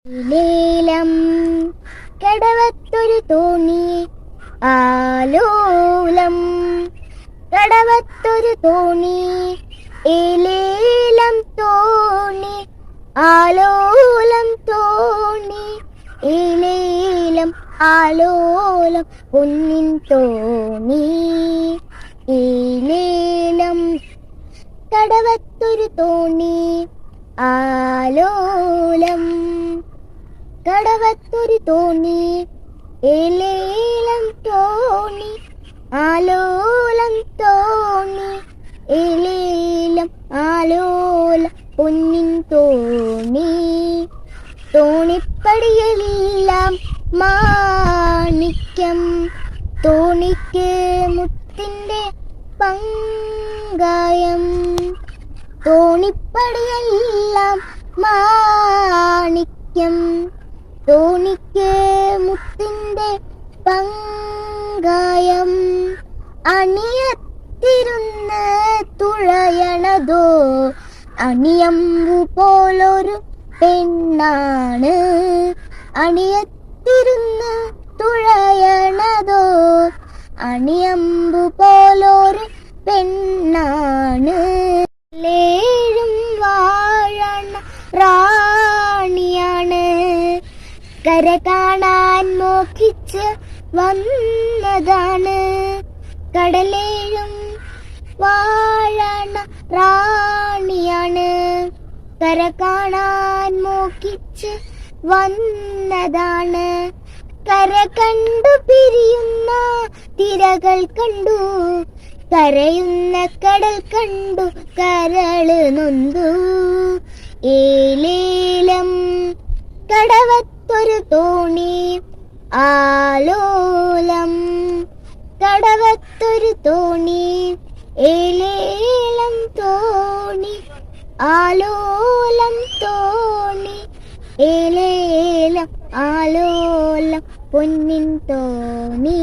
ലേലം കടവത്തൊരു തോണി ആലോലം കടവത്തൊരു തോണി ഏലേലം തോണി ആലോലം തോണി ഏലേലം ആലോലം പൊന്നിൻ തോണി ഏലേലം കടവത്തൊരു തോണി ആലോലം കടവത്തൊരു തോണി ഏലേലം തോണി ആലോലം തോണി ഏലേലം ആലോലം പൊന്നിൻ തോണി തോണിപ്പടിയെല്ലാം മാണിക്യം തോണിക്ക് മുത്തിന്റെ പങ്കായം തോണിപ്പടിയെല്ലാം മാണിക്യം തോണിക്ക് മുത്തിന്റെ പങ്കായം അണിയത്തിരുന്ന് തുഴയണതോ അണിയമ്പു പോലൊരു പെണ്ണാണ് അണിയത്തിരുന്ന് തുഴയണതോ അണിയമ്പു പോലൊരു പെണ്ണാണ് ലേഴും വാഴണ റാണിയാണ് കര കാണാൻ മോഹിച്ച് വന്നതാണ് കടലേഴും വാഴണ റാണിയാണ് കര കാണാൻ മോഹിച്ച് വന്നതാണ് കര കണ്ടു പിരിയുന്ന തിരകൾ കണ്ടു കരയുന്ന കടൽ കണ്ടു കരള് നൊന്തു ഏലേലം കടവത്തൊരു തോണി ആലോലം കടവത്തൊരു തോണി ഏലേലം തോണി ആലോലം തോണി ഏലേലം ആലോലം പൊന്നിൻ തോണി.